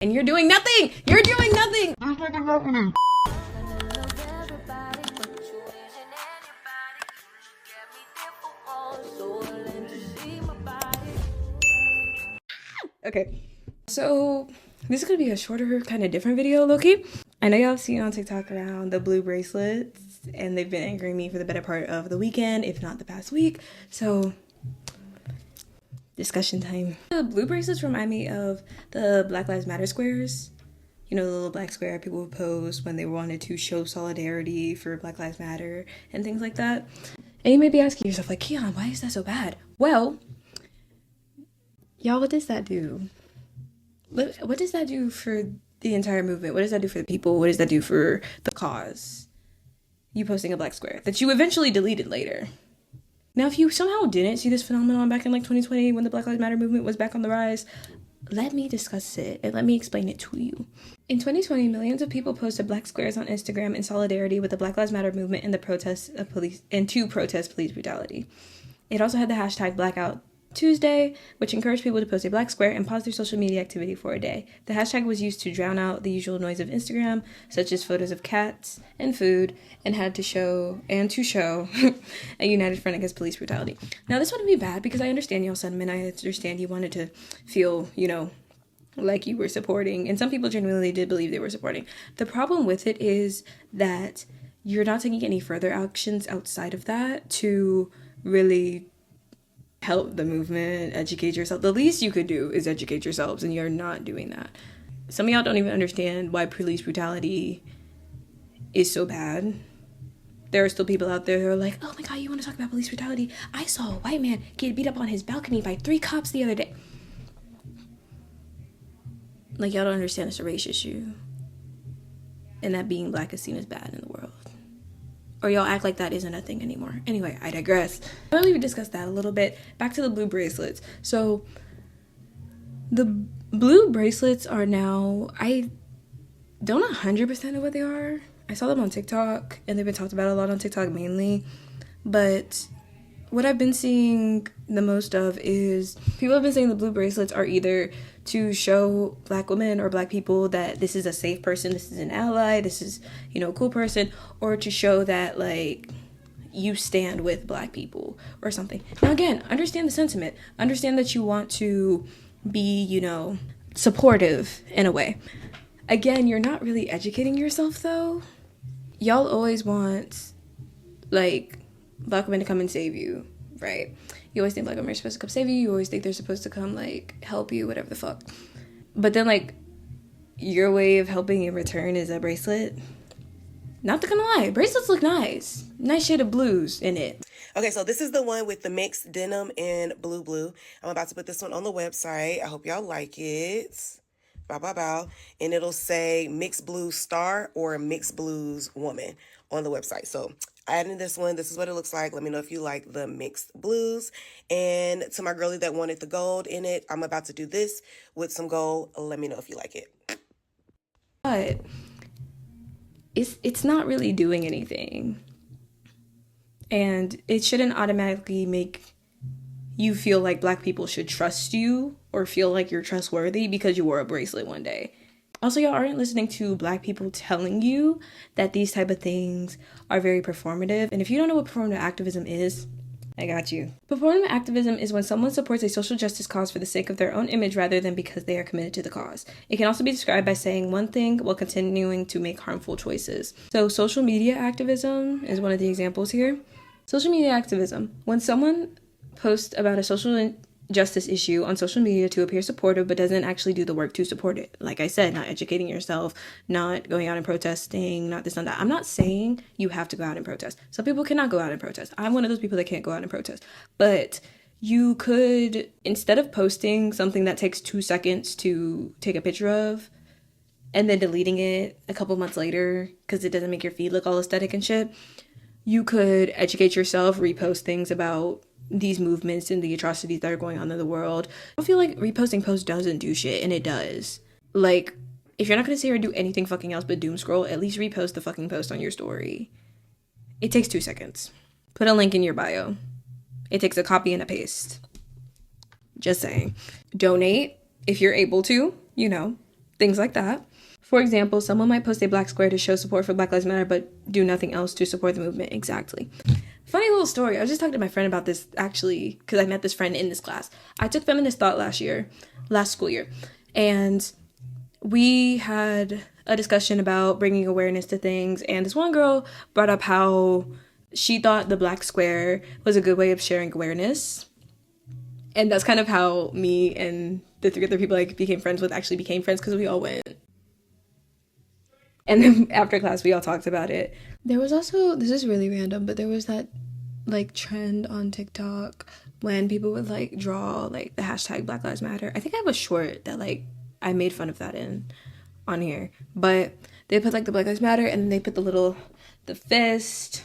And you're doing nothing. You're doing nothing. Okay, so this is gonna be a shorter, kind of different video, low-key. I know y'all have seen on TikTok around the blue bracelets, and they've been angering me for the better part of the weekend, if not the past week. So, discussion time. The blue bracelets remind me of the Black Lives Matter squares. You know, the little black square people would pose when they wanted to show solidarity for Black Lives Matter and things like that. And you may be asking yourself, like, Keon, why is that so bad? Well, y'all, what does that do? What does that do for the entire movement? What does that do for the people? What does that do for the cause? You posting a black square that you eventually deleted later. Now, if you somehow didn't see this phenomenon back in like 2020 when the Black Lives Matter movement was back on the rise, let me discuss it and let me explain it to you. In 2020, millions of people posted black squares on Instagram in solidarity with the Black Lives Matter movement and the protests of police and to protest police brutality. It also had the hashtag Blackout Tuesday, which encouraged people to post a black square and pause their social media activity for a day. The hashtag was used to drown out the usual noise of Instagram, such as photos of cats and food, and to show a united front against police brutality. Now, this wouldn't be bad because I understand y'all's sentiment. I understand you wanted to feel, like you were supporting, and some people genuinely did believe they were supporting. The problem with it is that you're not taking any further actions outside of that to really help the movement, educate yourself. The least you could do is educate yourselves, and you're not doing that. Some of y'all don't even understand why police brutality is so bad. There are still people out there who are like, oh my god, you want to talk about police brutality? I saw a white man get beat up on his balcony by 3 cops the other day. Like, y'all don't understand it's a race issue, and that being black is seen as bad in the world. Or y'all act like that isn't a thing anymore. Anyway, I digress. I'll even discuss that a little bit. Back to the blue bracelets. So, the blue bracelets are now, I don't 100% know what they are. I saw them on TikTok, and they've been talked about a lot on TikTok mainly. But what I've been seeing the most of is people have been saying the blue bracelets are either to show black women or black people that this is a safe person, this is an ally, this is, a cool person, or to show that, like, you stand with black people or something. Now, again, understand the sentiment. Understand that you want to be, supportive in a way. Again, you're not really educating yourself, though. Y'all always want, like, black women to come and save you, right? You always think black women are supposed to come save you. You always think they're supposed to come, like, help you, whatever the fuck. But then, like, your way of helping in return is a bracelet. Not gonna lie, bracelets look nice. Nice shade of blues in it. Okay, so this is the one with the mixed denim and blue. I'm about to put this one on the website. I hope y'all like it. Bow, bow, bow. And it'll say mixed blues star or mixed blues woman on the website. So I added this one. This is what it looks like. Let me know if you like the mixed blues. And to my girlie that wanted the gold in it, I'm about to do this with some gold. Let me know if you like it. But it's not really doing anything. And it shouldn't automatically make you feel like black people should trust you or feel like you're trustworthy because you wore a bracelet one day. Also, y'all aren't listening to black people telling you that these type of things are very performative. And if you don't know what performative activism is, I got you. Performative activism is when someone supports a social justice cause for the sake of their own image rather than because they are committed to the cause. It can also be described by saying one thing while continuing to make harmful choices. So social media activism is one of the examples here. Social media activism. When someone posts about a social justice issue on social media to appear supportive but doesn't actually do the work to support it. Like I said, not educating yourself, not going out and protesting, not this and that. I'm not saying you have to go out and protest. Some people cannot go out and protest. I'm one of those people that can't go out and protest. But you could, instead of posting something that takes 2 seconds to take a picture of and then deleting it a couple months later because it doesn't make your feed look all aesthetic and shit, you could educate yourself, repost things about these movements and the atrocities that are going on in the world. I feel like reposting posts doesn't do shit, and it does. Like, if you're not gonna say or do anything fucking else but doom scroll, at least repost the fucking post on your story. It takes 2 seconds. Put a link in your bio. It takes a copy and a paste. Just saying. Donate if you're able to, things like that. For example, someone might post a black square to show support for Black Lives Matter, but do nothing else to support the movement. Exactly. Funny little story. I was just talking to my friend about this, actually, because I met this friend in this class. I took feminist thought last school year, and we had a discussion about bringing awareness to things, and this one girl brought up how she thought the black square was a good way of sharing awareness. And that's kind of how me and the 3 other people I became friends with actually became friends, because we all went. And then after class, we all talked about it. There was also, this is really random, but there was that, like, trend on TikTok when people would, like, draw, like, the hashtag Black Lives Matter. I think I have a short that, like, I made fun of that on here. But they put, like, the Black Lives Matter, and then they put the fist.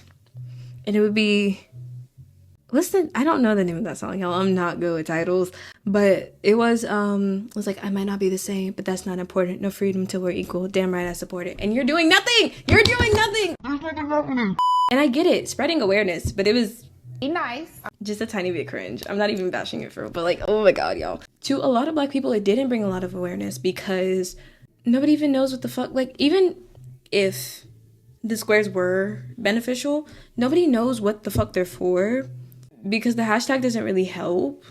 And it would be, I don't know the name of that song, y'all. I'm not good with titles. But it was like, I might not be the same, but that's not important. No freedom till we're equal. Damn right I support it. And you're doing nothing! You're doing nothing! And I get it, spreading awareness, but it was nice. Just a tiny bit cringe. I'm not even bashing it for real, but like, oh my god, y'all. To a lot of black people, it didn't bring a lot of awareness because nobody even knows what the fuck, like, even if the squares were beneficial, nobody knows what the fuck they're for because the hashtag doesn't really help.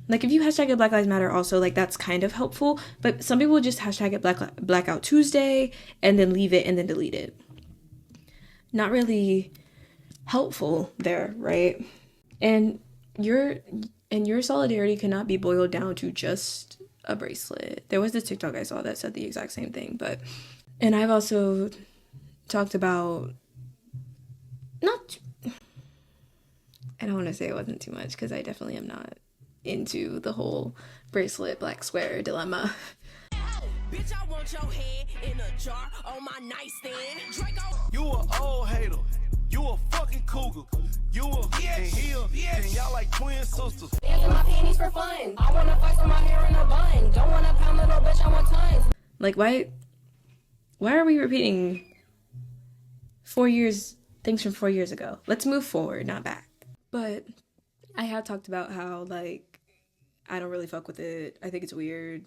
Like, if you hashtag it Black Lives Matter also, like, that's kind of helpful, but some people just hashtag it Blackout Tuesday and then leave it and then delete it. Not really helpful there, right? And your solidarity cannot be boiled down to just a bracelet. There was this TikTok I saw that said the exact same thing, and I've also talked about, I don't want to say it wasn't too much because I definitely am not into the whole bracelet black square dilemma. Bitch, I want your head in a jar on my nightstand. Draco. You a old hater. You a fucking cougar. You a and y'all like twin sisters. Dancing my panties for fun. I wanna fight on my hair in a bun. Don't wanna pound little bitch, I want tons. Like, why are we repeating 4 years, things from 4 years ago? Let's move forward, not back. But I have talked about how, like, I don't really fuck with it. I think it's weird.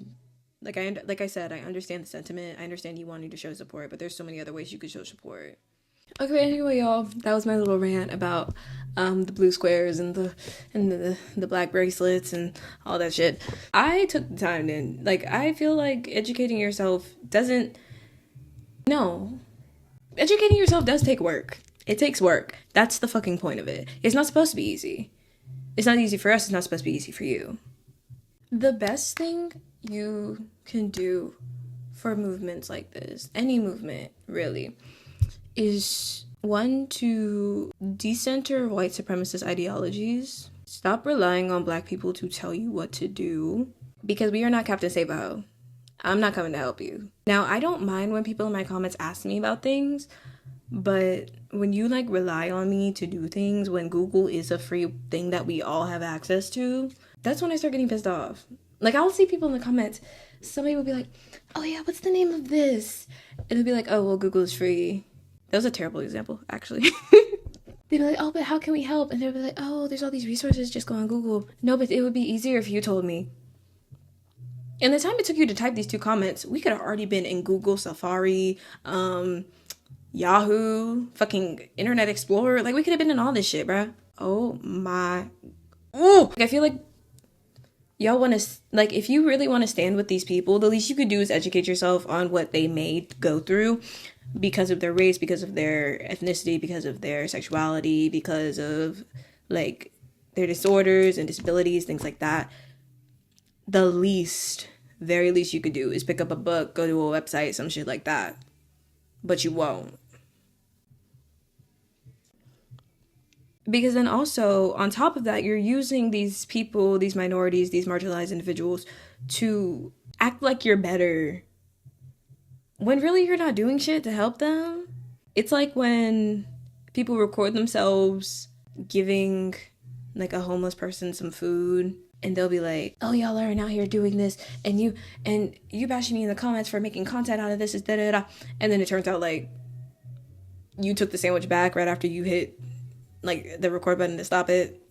Like I said, I understand the sentiment. I understand you wanting to show support, but there's so many other ways you could show support. Okay, anyway, y'all, that was my little rant about the blue squares and the black bracelets and all that shit. I took the time to, like, I feel like educating yourself does take work. It takes work. That's the fucking point of it. It's not supposed to be easy. It's not easy for us. It's not supposed to be easy for you. The best thing you can do for movements like this, any movement really, is one, to decenter white supremacist ideologies. Stop relying on black people to tell you what to do, because we are not Captain Save-A-Ho. I'm not coming to help you. Now, I don't mind when people in my comments ask me about things, but when you, like, rely on me to do things when Google is a free thing that we all have access to, that's when I start getting pissed off. Like, I'll see people in the comments, somebody will be like, oh yeah, what's the name of this? And they'll be like, oh, well, Google is free. That was a terrible example, actually. They'd be like, oh, but how can we help? And they'll be like, oh, there's all these resources, just go on Google. No, but it would be easier if you told me. In the time it took you to type these 2 comments, we could have already been in Google, Safari, Yahoo, fucking Internet Explorer. Like, we could have been in all this shit, bruh. Oh my. Ooh! I feel like y'all want to, like, if you really want to stand with these people, the least you could do is educate yourself on what they may go through because of their race, because of their ethnicity, because of their sexuality, because of, like, their disorders and disabilities, things like that. The very least you could do is pick up a book, go to a website, some shit like that. But you won't. Because then also, on top of that, you're using these people, these minorities, these marginalized individuals to act like you're better when really you're not doing shit to help them. It's like when people record themselves giving, like, a homeless person some food, and they'll be like, oh, y'all are out here doing this, and you bashing me in the comments for making content out of this, is da-da-da. And then it turns out, like, you took the sandwich back right after you hit, like, the record button to stop it.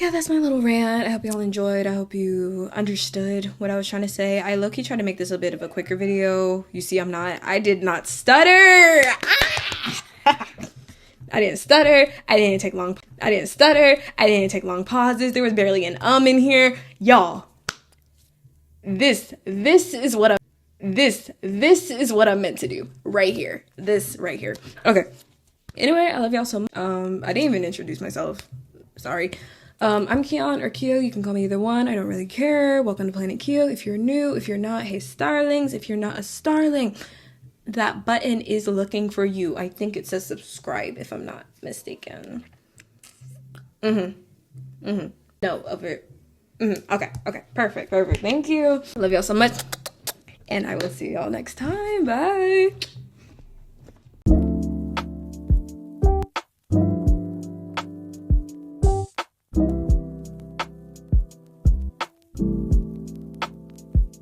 Yeah, that's my little rant. I hope y'all enjoyed. I hope you understood what I was trying to say. I low-key tried to make this a bit of a quicker video. You see, I did not stutter. I didn't stutter. I didn't take long pauses. There was barely an in here. Y'all, this is what I'm meant to do right here. This right here. Okay. Anyway, I love y'all so much. I didn't even introduce myself. Sorry. I'm Keon or Keo. You can call me either one. I don't really care. Welcome to Planet Keo. If you're new, if you're not, hey starlings. If you're not a starling, that button is looking for you. I think it says subscribe if I'm not mistaken. No, over. Okay. Perfect. Thank you. Love y'all so much. And I will see y'all next time. Bye.